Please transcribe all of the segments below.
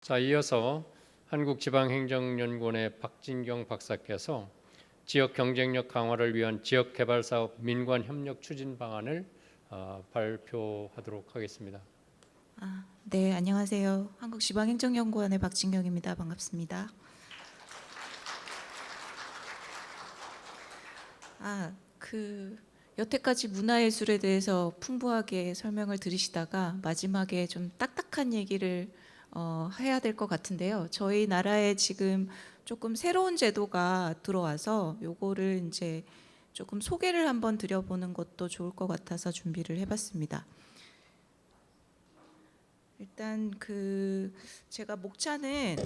자, 이어서 한국지방행정연구원의 박진경 박사께서 지역 경쟁력 강화를 위한 지역개발사업 민관협력 추진 방안을 발표하도록 하겠습니다. 네, 안녕하세요. 한국지방행정연구원의 박진경입니다. 반갑습니다. 여태까지 문화예술에 대해서 풍부하게 설명을 들으시다가 마지막에 좀 딱딱한 얘기를 해야 될 것 같은데요. 저희 나라에 지금 조금 새로운 제도가 들어와서 요거를 이제 조금 소개를 한번 드려보는 것도 좋을 것 같아서 준비를 해봤습니다. 일단 제가 목차는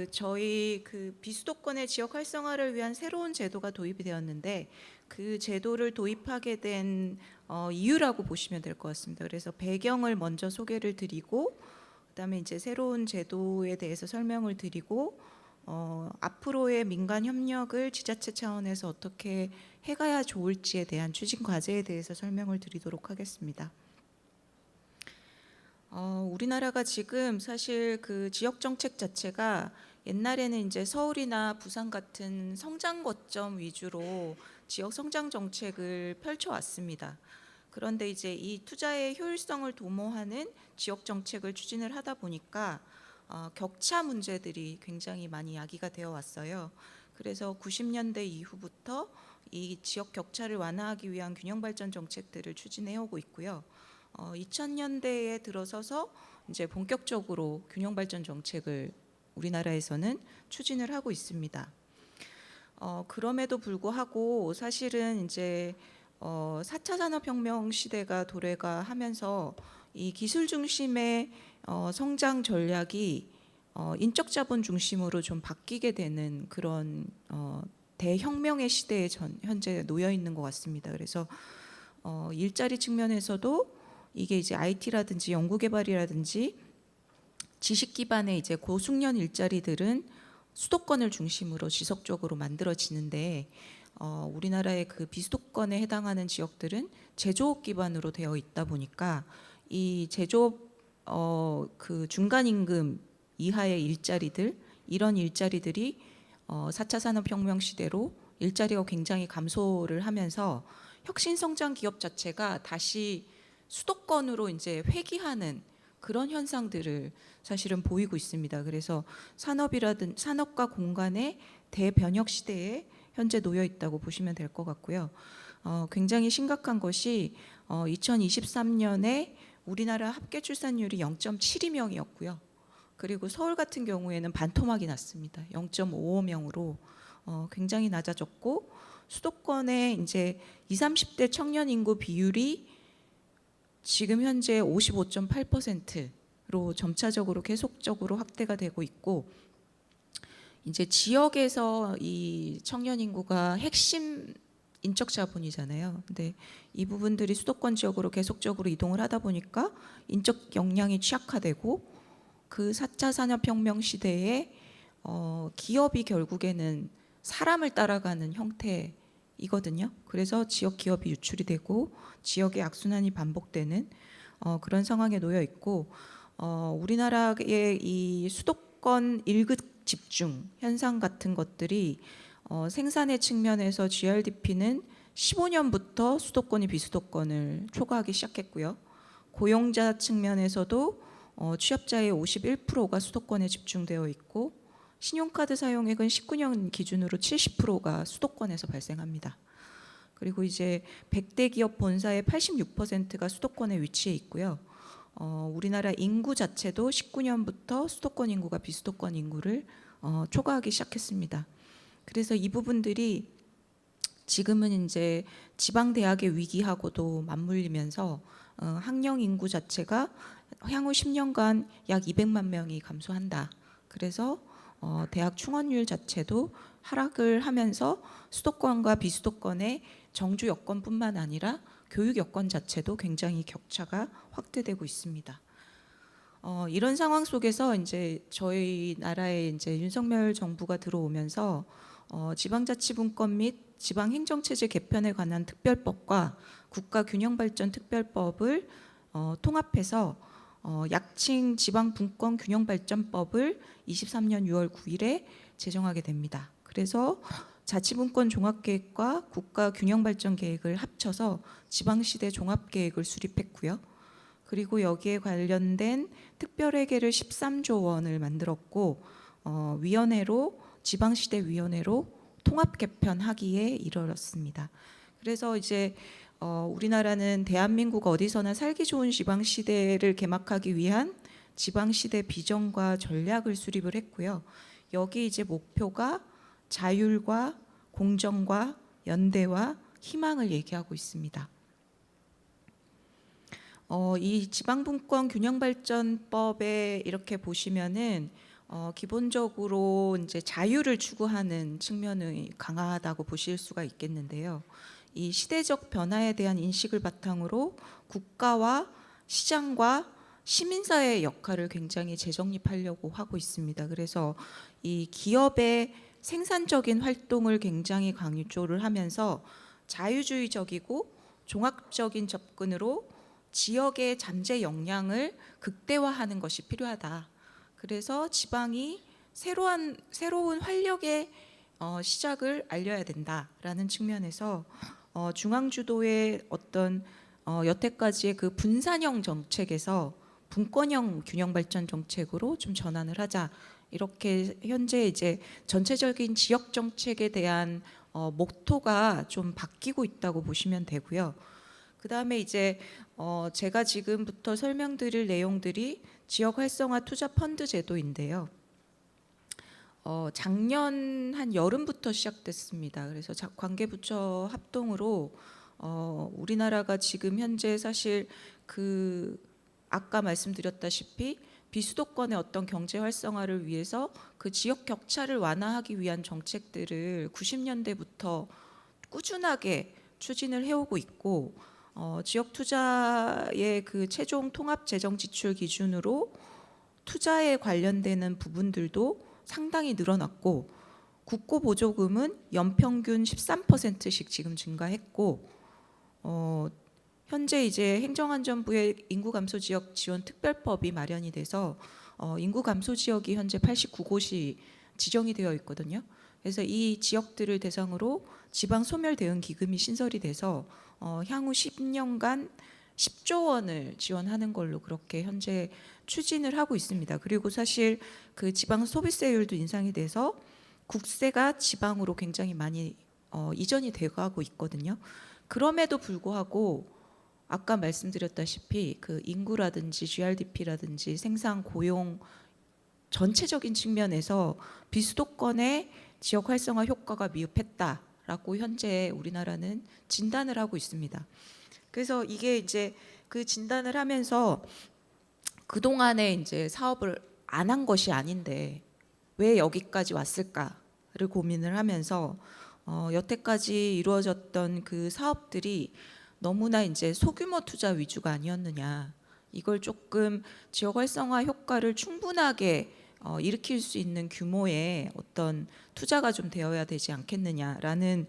저희 비수도권의 지역 활성화를 위한 새로운 제도가 도입이 되었는데 그 제도를 도입하게 된 이유라고 보시면 될 것 같습니다. 그래서 배경을 먼저 소개를 드리고 그다음에 이제 새로운 제도에 대해서 설명을 드리고 앞으로의 민간 협력을 지자체 차원에서 어떻게 해가야 좋을지에 대한 추진 과제에 대해서 설명을 드리도록 하겠습니다. 우리나라가 지금 사실 그 지역 정책 자체가 옛날에는 이제 서울이나 부산 같은 성장 거점 위주로 지역 성장 정책을 펼쳐왔습니다. 그런데 이제 이 투자의 효율성을 도모하는 지역 정책을 추진을 하다 보니까 격차 문제들이 굉장히 많이 야기가 되어 왔어요. 그래서 90년대 이후부터 이 지역 격차를 완화하기 위한 균형 발전 정책들을 추진해 오고 있고요. 2000년대에 들어서서 이제 본격적으로 균형 발전 정책을 우리나라에서는 추진을 하고 있습니다. 그럼에도 불구하고 사실은 이제 4차 산업혁명 시대가 도래가 하면서 이 기술 중심의 성장 전략이 인적 자본 중심으로 좀 바뀌게 되는 그런 대혁명의 시대에 현재 놓여 있는 것 같습니다. 그래서 일자리 측면에서도 이게 이제 IT라든지 연구개발이라든지 지식 기반의 이제 고숙련 일자리들은 수도권을 중심으로 지속적으로 만들어지는데 우리나라의 그 비수도권에 해당하는 지역들은 제조업 기반으로 되어 있다 보니까 이 제조업 그 중간 임금 이하의 일자리들 이런 일자리들이 4차 산업혁명 시대로 일자리가 굉장히 감소를 하면서 혁신성장 기업 자체가 다시 수도권으로 이제 회귀하는 그런 현상들을 사실은 보이고 있습니다. 그래서 산업과 공간의 대변혁 시대에 현재 놓여 있다고 보시면 될 것 같고요. 굉장히 심각한 것이 2023년에 우리나라 합계 출산율이 0.72명이었고요. 그리고 서울 같은 경우에는 반토막이 났습니다. 0.55명으로 굉장히 낮아졌고 수도권의 이제 20, 30대 청년 인구 비율이 지금 현재 55.8%로 점차적으로 계속적으로 확대가 되고 있고 이제 지역에서 이 청년 인구가 핵심 인적 자본이잖아요. 근데 이 부분들이 수도권 지역으로 계속적으로 이동을 하다 보니까 인적 역량이 취약화되고 그 4차 산업혁명 시대에 기업이 결국에는 사람을 따라가는 형태이거든요. 그래서 지역 기업이 유출이 되고 지역의 악순환이 반복되는 그런 상황에 놓여 있고 우리나라의 이 수도권 일극 집중 현상 같은 것들이 생산의 측면에서 GRDP는 15년부터 수도권이 비수도권을 초과하기 시작했고요. 고용자 측면에서도 취업자의 51%가 수도권에 집중되어 있고 신용카드 사용액은 19년 기준으로 70%가 수도권에서 발생합니다. 그리고 이제 100대 기업 본사의 86%가 수도권에 위치해 있고요. 우리나라 인구 자체도 19년부터 수도권 인구가 비수도권 인구를 초과하기 시작했습니다. 그래서 이 부분들이 지금은 이제 지방 대학의 위기하고도 맞물리면서 학령 인구 자체가 향후 10년간 약 200만 명이 감소한다. 그래서 대학 충원율 자체도 하락을 하면서 수도권과 비수도권의 정주 여건뿐만 아니라 교육 여건 자체도 굉장히 격차가 확대되고 있습니다. 이런 상황 속에서 이제 저희 나라에 이제 윤석열 정부가 들어오면서 지방자치분권 및 지방행정체제 개편에 관한 특별법과 국가균형발전특별법을 통합해서 약칭 지방분권균형발전법을 23년 6월 9일에 제정하게 됩니다. 그래서 자치분권 종합계획과 국가균형발전계획을 합쳐서 지방시대 종합계획을 수립했고요. 그리고 여기에 관련된 특별회계를 13조 원을 만들었고 위원회로 지방시대 위원회로 통합 개편하기에 이르렀습니다. 그래서 이제 우리나라는 대한민국 어디서나 살기 좋은 지방시대를 개막하기 위한 지방시대 비전과 전략을 수립을 했고요. 여기 이제 목표가 자율과 공정과 연대와 희망을 얘기하고 있습니다. 이 지방분권 균형발전법에 이렇게 보시면은 기본적으로 이제 자유를 추구하는 측면이 강하다고 보실 수가 있겠는데요. 이 시대적 변화에 대한 인식을 바탕으로 국가와 시장과 시민사회의 역할을 굉장히 재정립하려고 하고 있습니다. 그래서 이 기업의 생산적인 활동을 굉장히 강조를 하면서 자유주의적이고 종합적인 접근으로 지역의 잠재 역량을 극대화하는 것이 필요하다. 그래서 지방이 새로운 활력의 시작을 알려야 된다라는 측면에서 중앙 주도의 어떤 여태까지의 그 분산형 정책에서 분권형 균형 발전 정책으로 좀 전환을 하자. 이렇게 현재 이제 전체적인 지역 정책에 대한 목토가 좀 바뀌고 있다고 보시면 되고요. 그다음에 이제 제가 지금부터 설명드릴 내용들이 지역 활성화 투자 펀드 제도인데요. 작년 한 여름부터 시작됐습니다. 그래서 관계부처 합동으로 우리나라가 지금 현재 사실 그 아까 말씀드렸다시피 비수도권의 어떤 경제 활성화를 위해서 그 지역 격차를 완화하기 위한 정책들을 90년대부터 꾸준하게 추진을 해오고 있고 지역 투자의 그 최종 통합 재정 지출 기준으로 투자에 관련되는 부분들도 상당히 늘어났고 국고 보조금은 연평균 13%씩 지금 증가했고 현재 이제 행정안전부의 인구 감소 지역 지원 특별법이 마련이 돼서 인구 감소 지역이 현재 89곳이 지정이 되어 있거든요. 그래서 이 지역들을 대상으로 지방 소멸 대응 기금이 신설이 돼서 향후 10년간 10조 원을 지원하는 걸로 그렇게 현재 추진을 하고 있습니다. 그리고 사실 그 지방 소비세율도 인상이 돼서 국세가 지방으로 굉장히 많이 이전이 돼가고 있거든요. 그럼에도 불구하고 아까 말씀드렸다시피 그 인구라든지 GRDP라든지 생산 고용 전체적인 측면에서 비수도권의 지역 활성화 효과가 미흡했다라고 현재 우리나라는 진단을 하고 있습니다. 그래서 이게 이제 그 진단을 하면서 그동안에 이제 사업을 안 한 것이 아닌데 왜 여기까지 왔을까를 고민을 하면서 여태까지 이루어졌던 그 사업들이 너무나 이제 소규모 투자 위주가 아니었느냐. 이걸 조금 지역 활성화 효과를 충분하게 일으킬 수 있는 규모의 어떤 투자가 좀 되어야 되지 않겠느냐라는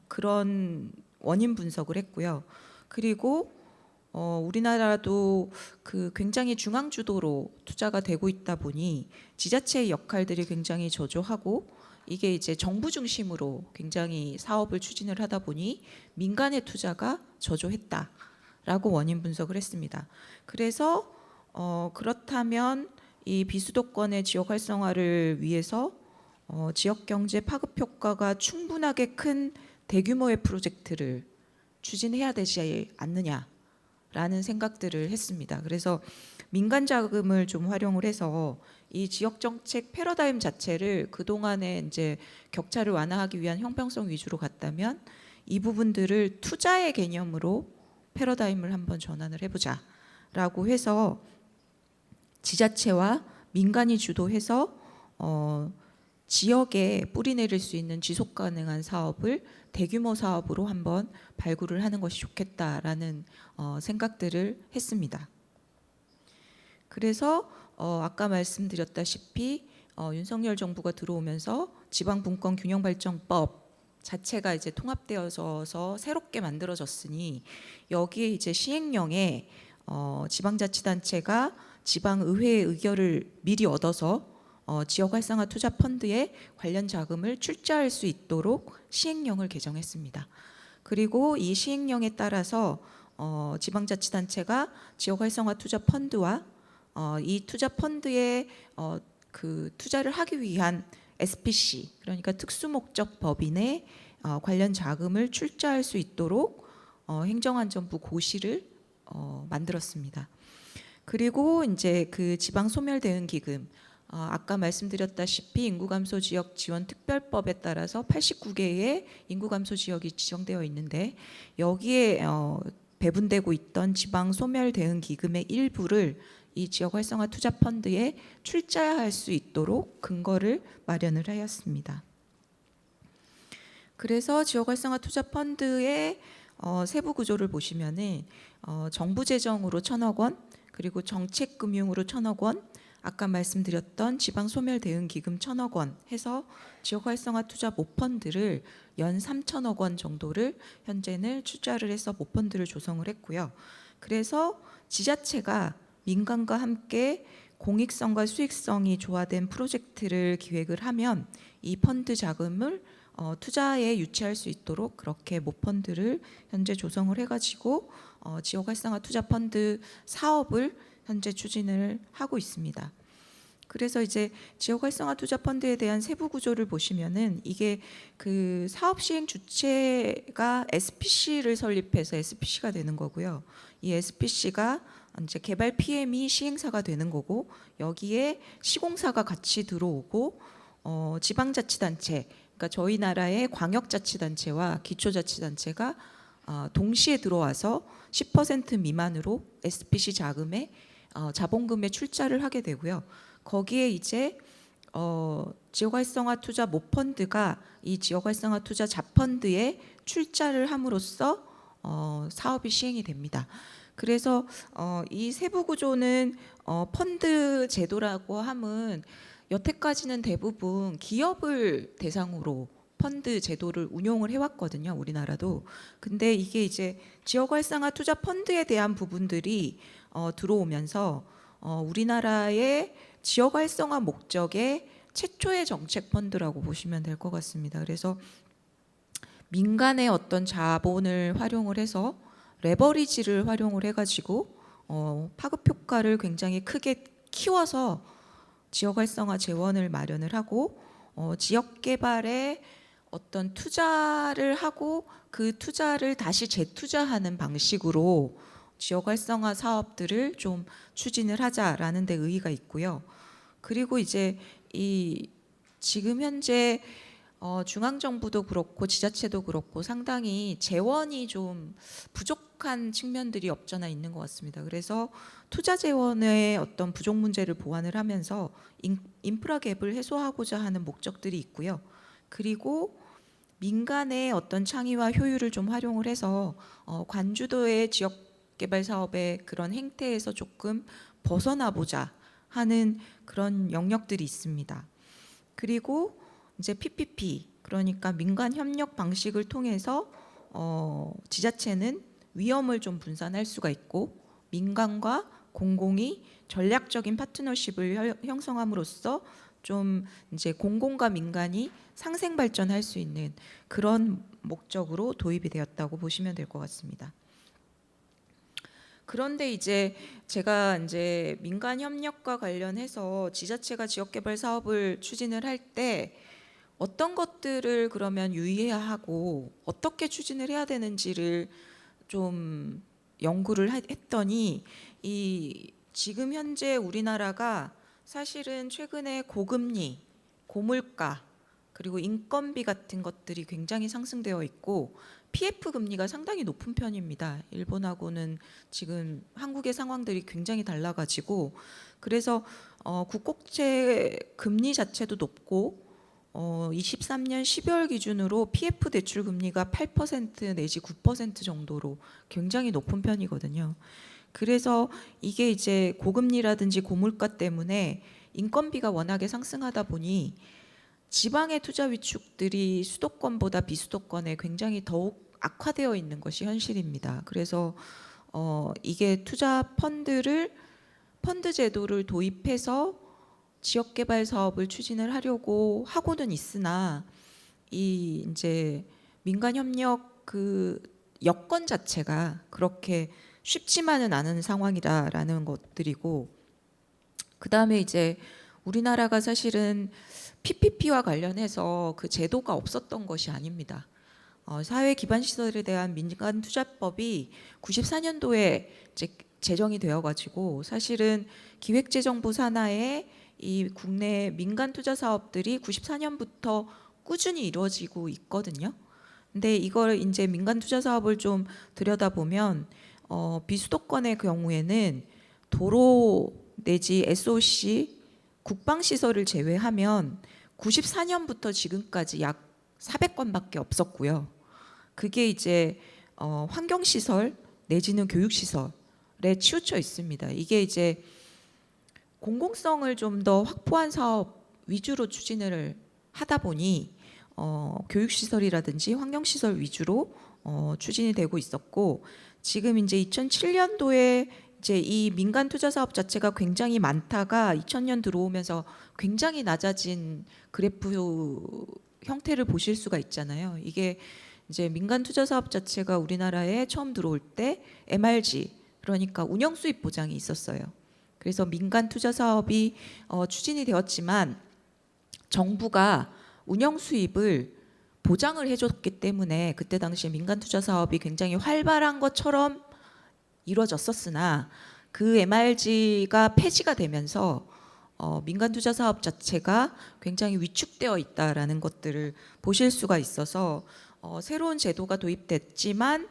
그런 원인 분석을 했고요. 그리고 우리나라도 그 굉장히 중앙 주도로 투자가 되고 있다 보니 지자체의 역할들이 굉장히 저조하고 이게 이제 정부 중심으로 굉장히 사업을 추진을 하다 보니 민간의 투자가 저조했다라고 원인 분석을 했습니다. 그래서 그렇다면 이 비수도권의 지역 활성화를 위해서 지역 경제 파급 효과가 충분하게 큰 대규모의 프로젝트를 추진해야 되지 않느냐라는 생각들을 했습니다. 그래서 민간 자금을 좀 활용을 해서 이 지역 정책 패러다임 자체를 그동안에 이제 격차를 완화하기 위한 형평성 위주로 갔다면 이 부분들을 투자의 개념으로 패러다임을 한번 전환을 해보자라고 해서 지자체와 민간이 주도해서 지역에 뿌리내릴 수 있는 지속 가능한 사업을 대규모 사업으로 한번 발굴을 하는 것이 좋겠다라는 생각들을 했습니다. 그래서 아까 말씀드렸다시피 윤석열 정부가 들어오면서 지방분권균형발전법 자체가 이제 통합되어서 새롭게 만들어졌으니 여기에 이제 시행령에 지방자치단체가 지방의회의 의결을 미리 얻어서 지역활성화 투자 펀드에 관련 자금을 출자할 수 있도록 시행령을 개정했습니다. 그리고 이 시행령에 따라서 지방자치단체가 지역활성화 투자 펀드와 이 투자 펀드에 그 투자를 하기 위한 SPC, 그러니까 특수목적 법인의 관련 자금을 출자할 수 있도록 행정안전부 고시를 만들었습니다. 그리고 이제 그 지방소멸대응기금, 아까 말씀드렸다시피 인구감소 지역 지원 특별법에 따라서 89개의 인구감소 지역이 지정되어 있는데 여기에 배분되고 있던 지방소멸대응기금의 일부를 이 지역활성화 투자펀드에 출자할 수 있도록 근거를 마련을 하였습니다. 그래서 지역활성화 투자펀드의 세부 구조를 보시면은 정부 재정으로 1,000억 원, 그리고 정책금융으로 1,000억 원, 아까 말씀드렸던 지방소멸대응기금 1,000억 원 해서 지역활성화 투자 모펀드를 연 3,000억 원 정도를 현재는 출자를 해서 모펀드를 조성을 했고요. 그래서 지자체가 민간과 함께 공익성과 수익성이 조화된 프로젝트를 기획을 하면 이 펀드 자금을 투자에 유치할 수 있도록 그렇게 모펀드를 현재 조성을 해가지고 지역활성화 투자펀드 사업을 현재 추진을 하고 있습니다. 그래서 이제 지역활성화 투자펀드에 대한 세부 구조를 보시면은 이게 그 사업 시행 주체가 SPC를 설립해서 SPC가 되는 거고요. 이 SPC가 이제 개발 PM이 시행사가 되는 거고 여기에 시공사가 같이 들어오고 지방자치단체, 그러니까 저희 나라의 광역자치단체와 기초자치단체가 동시에 들어와서 10% 미만으로 SPC 자금에 자본금에 출자를 하게 되고요. 거기에 이제 지역활성화 투자 모펀드가 이 지역활성화 투자 자펀드에 출자를 함으로써 사업이 시행이 됩니다. 그래서 이 세부 구조는 펀드 제도라고 함은 여태까지는 대부분 기업을 대상으로 펀드 제도를 운용을 해왔거든요, 우리나라도. 근데 이게 이제 지역활성화 투자 펀드에 대한 부분들이 들어오면서 우리나라의 지역활성화 목적의 최초의 정책 펀드라고 보시면 될 것 같습니다. 그래서 민간의 어떤 자본을 활용을 해서 레버리지를 활용을 해가지고 파급 효과를 굉장히 크게 키워서 지역 활성화 재원을 마련을 하고 지역 개발에 어떤 투자를 하고 그 투자를 다시 재투자하는 방식으로 지역 활성화 사업들을 좀 추진을 하자라는 데 의의가 있고요. 그리고 이제 이 지금 현재 중앙정부도 그렇고 지자체도 그렇고 상당히 재원이 좀 부족한 측면들이 없잖아 있는 것 같습니다. 그래서 투자 재원의 어떤 부족 문제를 보완을 하면서 인프라 갭을 해소하고자 하는 목적들이 있고요. 그리고 민간의 어떤 창의와 효율을 좀 활용을 해서 관주도의 지역 개발 사업의 그런 행태에서 조금 벗어나 보자 하는 그런 영역들이 있습니다. 그리고 이제 PPP, 그러니까 민간 협력 방식을 통해서 지자체는 위험을 좀 분산할 수가 있고 민간과 공공이 전략적인 파트너십을 형성함으로써 좀 이제 공공과 민간이 상생 발전할 수 있는 그런 목적으로 도입이 되었다고 보시면 될 것 같습니다. 그런데 이제 제가 이제 민간 협력과 관련해서 지자체가 지역 개발 사업을 추진을 할 때 어떤 것들을 그러면 유의해야 하고 어떻게 추진을 해야 되는지를 좀 연구를 했더니 이 지금 현재 우리나라가 사실은 최근에 고금리, 고물가, 그리고 인건비 같은 것들이 굉장히 상승되어 있고 PF 금리가 상당히 높은 편입니다. 일본하고는 지금 한국의 상황들이 굉장히 달라가지고 그래서 국고채 금리 자체도 높고 23년 12월 기준으로 PF 대출 금리가 8% 내지 9% 정도로 굉장히 높은 편이거든요. 그래서 이게 이제 고금리라든지 고물가 때문에 인건비가 워낙에 상승하다 보니 지방의 투자 위축들이 수도권보다 비수도권에 굉장히 더욱 악화되어 있는 것이 현실입니다. 그래서 이게 투자 펀드 제도를 도입해서 지역 개발 사업을 추진을 하려고 하고는 있으나 이 이제 민간 협력 그 여건 자체가 그렇게 쉽지만은 않은 상황이다라는 것들이고, 그다음에 이제 우리나라가 사실은 PPP와 관련해서 그 제도가 없었던 것이 아닙니다. 사회 기반 시설에 대한 민간 투자법이 94년도에 이제 제정이 되어 가지고 사실은 기획재정부 산하에 이 국내 민간 투자 사업들이 94년부터 꾸준히 이루어지고 있거든요. 근데 이걸 이제 민간 투자 사업을 좀 들여다보면 비수도권의 경우에는 도로 내지 SOC 국방 시설을 제외하면 94년부터 지금까지 약 400건밖에 없었고요. 그게 이제 환경 시설 내지는 교육 시설에 치우쳐 있습니다. 이게 이제 공공성을 좀 더 확보한 사업 위주로 추진을 하다 보니 교육시설이라든지 환경시설 위주로 추진이 되고 있었고, 지금 이제 2007년도에 이제 이 민간 투자 사업 자체가 굉장히 많다가 2000년 들어오면서 굉장히 낮아진 그래프 형태를 보실 수가 있잖아요. 이게 이제 민간 투자 사업 자체가 우리나라에 처음 들어올 때 MRG, 그러니까 운영 수입 보장이 있었어요. 그래서 민간 투자 사업이 추진이 되었지만 정부가 운영 수입을 보장을 해줬기 때문에 그때 당시에 민간 투자 사업이 굉장히 활발한 것처럼 이루어졌었으나 그 MRG가 폐지가 되면서 민간 투자 사업 자체가 굉장히 위축되어 있다라는 것들을 보실 수가 있어서 새로운 제도가 도입됐지만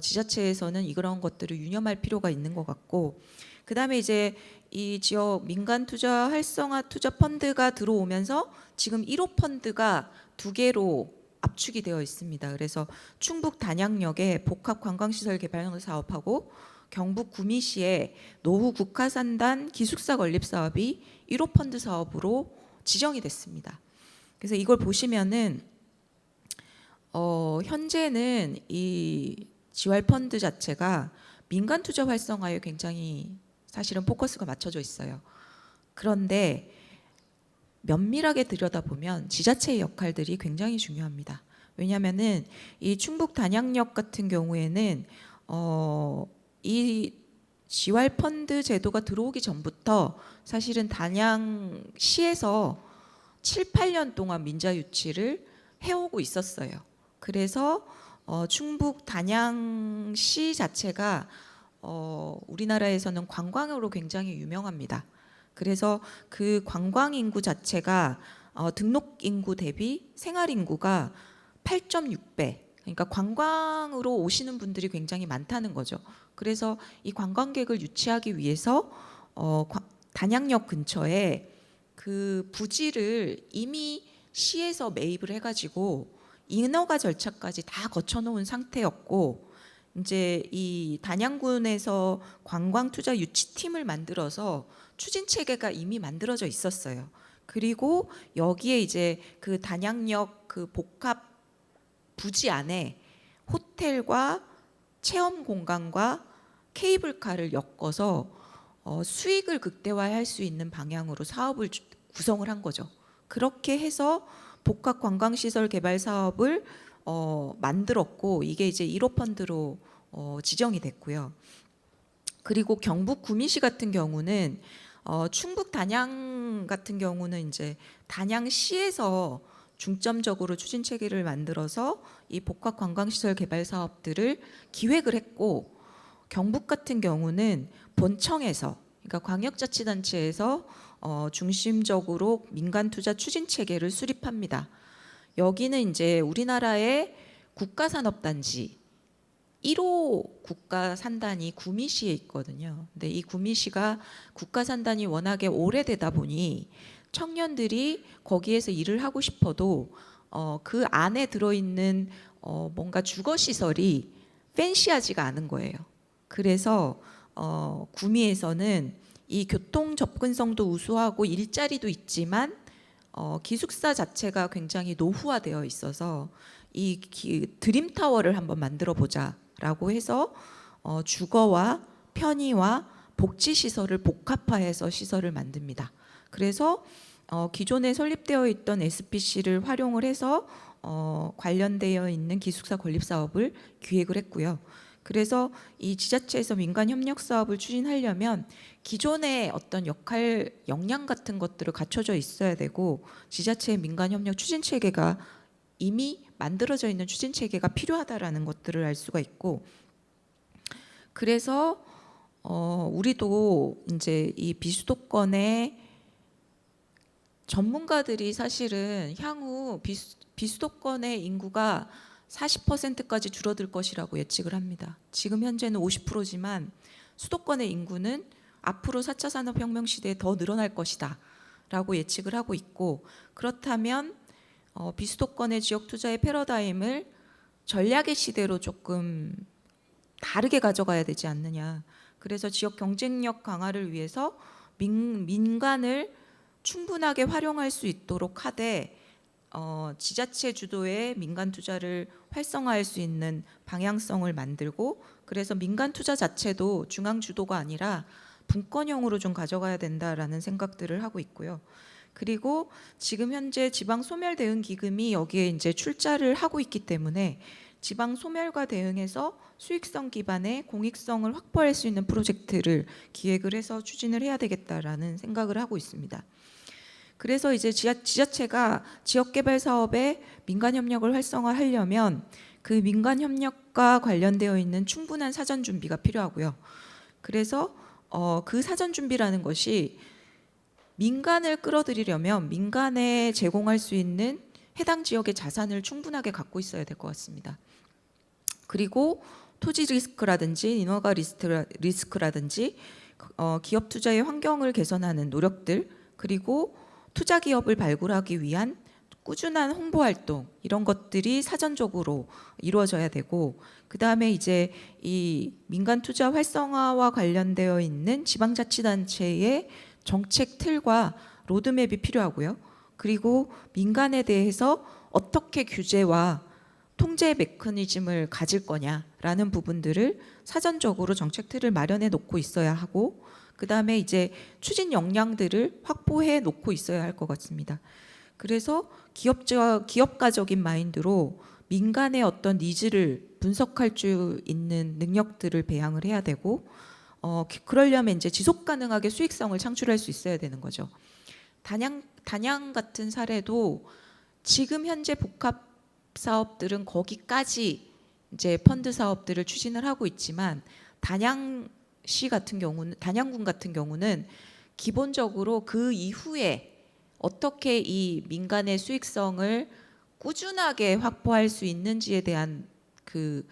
지자체에서는 이런 것들을 유념할 필요가 있는 것 같고, 그다음에 이제 이 지역 민간 투자 활성화 투자 펀드가 들어오면서 지금 1호 펀드가 2개로 압축이 되어 있습니다. 그래서 충북 단양역에 복합 관광시설 개발 사업하고 경북 구미시에 노후 국가산단 기숙사 건립 사업이 1호 펀드 사업으로 지정이 됐습니다. 그래서 이걸 보시면은 현재는 이 지활 펀드 자체가 민간 투자 활성화에 굉장히 사실은 포커스가 맞춰져 있어요. 그런데 면밀하게 들여다보면 지자체의 역할들이 굉장히 중요합니다. 왜냐하면은 이 충북 단양역 같은 경우에는 이 지활 펀드 제도가 들어오기 전부터 사실은 단양시에서 7, 8년 동안 민자 유치를 해오고 있었어요. 그래서 충북 단양시 자체가 우리나라에서는 관광으로 굉장히 유명합니다. 그래서 그 관광 인구 자체가 등록 인구 대비 생활 인구가 8.6배. 그러니까 관광으로 오시는 분들이 굉장히 많다는 거죠. 그래서 이 관광객을 유치하기 위해서 단양역 근처에 그 부지를 이미 시에서 매입을 해가지고 인허가 절차까지 다 거쳐놓은 상태였고, 이제 이 단양군에서 관광 투자 유치팀을 만들어서 추진 체계가 이미 만들어져 있었어요. 그리고 여기에 이제 그 단양역 그 복합 부지 안에 호텔과 체험 공간과 케이블카를 엮어서 수익을 극대화할 수 있는 방향으로 사업을 구성을 한 거죠. 그렇게 해서 복합 관광시설 개발 사업을 만들었고, 이게 이제 1호 펀드로 지정이 됐고요. 그리고 경북 구미시 같은 경우는 충북 단양 같은 경우는 이제 단양시에서 중점적으로 추진 체계를 만들어서 이 복합 관광시설 개발 사업들을 기획을 했고, 경북 같은 경우는 본청에서, 그러니까 광역자치단체에서 중심적으로 민간 투자 추진 체계를 수립합니다. 여기는 이제 우리나라의 국가산업단지 1호 국가산단이 구미시에 있거든요. 근데 이 구미시가 국가산단이 워낙에 오래되다 보니 청년들이 거기에서 일을 하고 싶어도 그 안에 들어있는 뭔가 주거시설이 팬시하지가 않은 거예요. 그래서 구미에서는 이 교통 접근성도 우수하고 일자리도 있지만 기숙사 자체가 굉장히 노후화되어 있어서 이 드림타워를 한번 만들어 보자라고 해서 주거와 편의와 복지 시설을 복합화해서 시설을 만듭니다. 그래서 기존에 설립되어 있던 SPC를 활용을 해서 관련되어 있는 기숙사 건립 사업을 기획을 했고요. 그래서 이 지자체에서 민간 협력 사업을 추진하려면 기존의 어떤 역할 역량 같은 것들을 갖춰져 있어야 되고, 지자체의 민간 협력 추진 체계가 이미 만들어져 있는 추진 체계가 필요하다라는 것들을 알 수가 있고, 그래서 우리도 이제 이 비수도권의 전문가들이 사실은 향후 비수도권의 인구가 40%까지 줄어들 것이라고 예측을 합니다. 지금 현재는 50%지만 수도권의 인구는 앞으로 4차 산업혁명 시대에 더 늘어날 것이다 라고 예측을 하고 있고, 그렇다면 비수도권의 지역 투자의 패러다임을 전략의 시대로 조금 다르게 가져가야 되지 않느냐. 그래서 지역 경쟁력 강화를 위해서 민간을 충분하게 활용할 수 있도록 하되 지자체 주도의 민간 투자를 활성화할 수 있는 방향성을 만들고, 그래서 민간 투자 자체도 중앙 주도가 아니라 분권형으로 좀 가져가야 된다라는 생각들을 하고 있고요. 그리고 지금 현재 지방 소멸 대응 기금이 여기에 이제 출자를 하고 있기 때문에 지방 소멸과 대응해서 수익성 기반의 공익성을 확보할 수 있는 프로젝트를 기획을 해서 추진을 해야 되겠다라는 생각을 하고 있습니다. 그래서 이제 지자체가 지역개발 사업에 민간 협력을 활성화하려면 그 민간 협력과 관련되어 있는 충분한 사전 준비가 필요하고요. 그래서 그 사전 준비라는 것이 민간을 끌어들이려면 민간에 제공할 수 있는 해당 지역의 자산을 충분하게 갖고 있어야 될 것 같습니다. 그리고 토지 리스크라든지 인허가 리스크라든지 기업 투자의 환경을 개선하는 노력들, 그리고 투자 기업을 발굴하기 위한 꾸준한 홍보 활동, 이런 것들이 사전적으로 이루어져야 되고, 그 다음에 이제 이 민간 투자 활성화와 관련되어 있는 지방자치단체의 정책 틀과 로드맵이 필요하고요. 그리고 민간에 대해서 어떻게 규제와 통제 메커니즘을 가질 거냐라는 부분들을 사전적으로 정책 틀을 마련해 놓고 있어야 하고, 그 다음에 이제 추진 역량들을 확보해 놓고 있어야 할 것 같습니다. 그래서 기업가적인 마인드로 민간의 어떤 니즈를 분석할 수 있는 능력들을 배양을 해야 되고, 그러려면 이제 지속 가능하게 수익성을 창출할 수 있어야 되는 거죠. 단양 같은 사례도 지금 현재 복합 사업들은 거기까지 이제 펀드 사업들을 추진을 하고 있지만, 단양시 같은 경우는, 단양군 같은 경우는 기본적으로 그 이후에 어떻게 이 민간의 수익성을 꾸준하게 확보할 수 있는지에 대한 그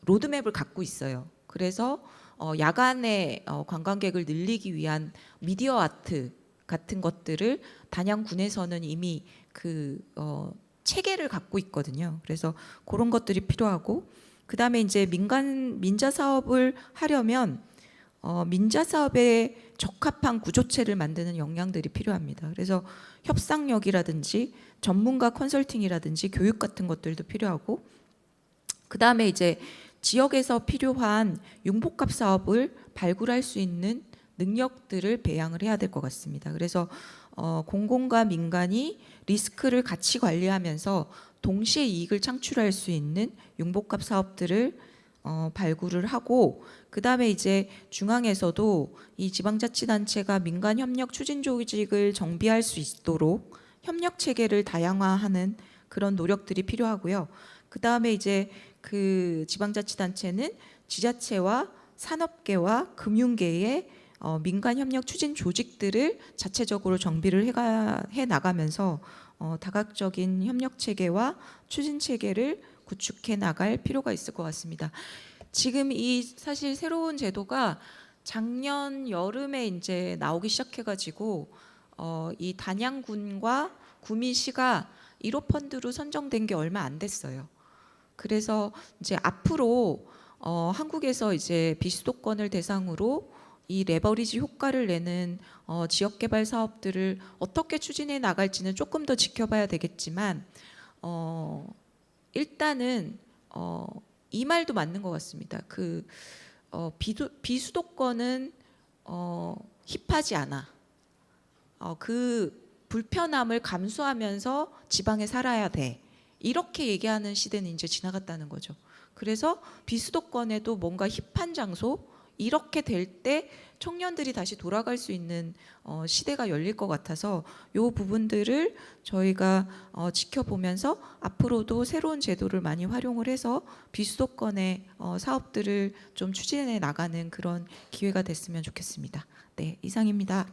로드맵을 갖고 있어요. 그래서 야간에 관광객을 늘리기 위한 미디어 아트 같은 것들을 단양군에서는 이미 그 체계를 갖고 있거든요. 그래서 그런 것들이 필요하고, 그 다음에 이제 민자 사업을 하려면 민자 사업에 적합한 구조체를 만드는 역량들이 필요합니다. 그래서 협상력이라든지 전문가 컨설팅이라든지 교육 같은 것들도 필요하고, 그 다음에 이제 지역에서 필요한 융복합 사업을 발굴할 수 있는 능력들을 배양을 해야 될 것 같습니다. 그래서 공공과 민간이 리스크를 같이 관리하면서 동시에 이익을 창출할 수 있는 융복합 사업들을 발굴을 하고, 그 다음에 이제 중앙에서도 이 지방자치단체가 민간 협력 추진 조직을 정비할 수 있도록 협력 체계를 다양화하는 그런 노력들이 필요하고요. 그 다음에 이제 그 지방자치단체는 지자체와 산업계와 금융계의 민간 협력 추진 조직들을 자체적으로 정비를 해 나가면서 다각적인 협력 체계와 추진 체계를 구축해 나갈 필요가 있을 것 같습니다. 지금 이 사실 새로운 제도가 작년 여름에 이제 나오기 시작해가지고 이 단양군과 구미시가 1호 펀드로 선정된 게 얼마 안 됐어요. 그래서 이제 앞으로 한국에서 이제 비수도권을 대상으로 이 레버리지 효과를 내는 지역개발 사업들을 어떻게 추진해 나갈지는 조금 더 지켜봐야 되겠지만 일단은 이 말도 맞는 것 같습니다. 비수도권은 힙하지 않아. 그 불편함을 감수하면서 지방에 살아야 돼. 이렇게 얘기하는 시대는 이제 지나갔다는 거죠. 그래서 비수도권에도 뭔가 힙한 장소 이렇게 될 때 청년들이 다시 돌아갈 수 있는 시대가 열릴 것 같아서 이 부분들을 저희가 지켜보면서 앞으로도 새로운 제도를 많이 활용을 해서 비수도권의 사업들을 좀 추진해 나가는 그런 기회가 됐으면 좋겠습니다. 네, 이상입니다.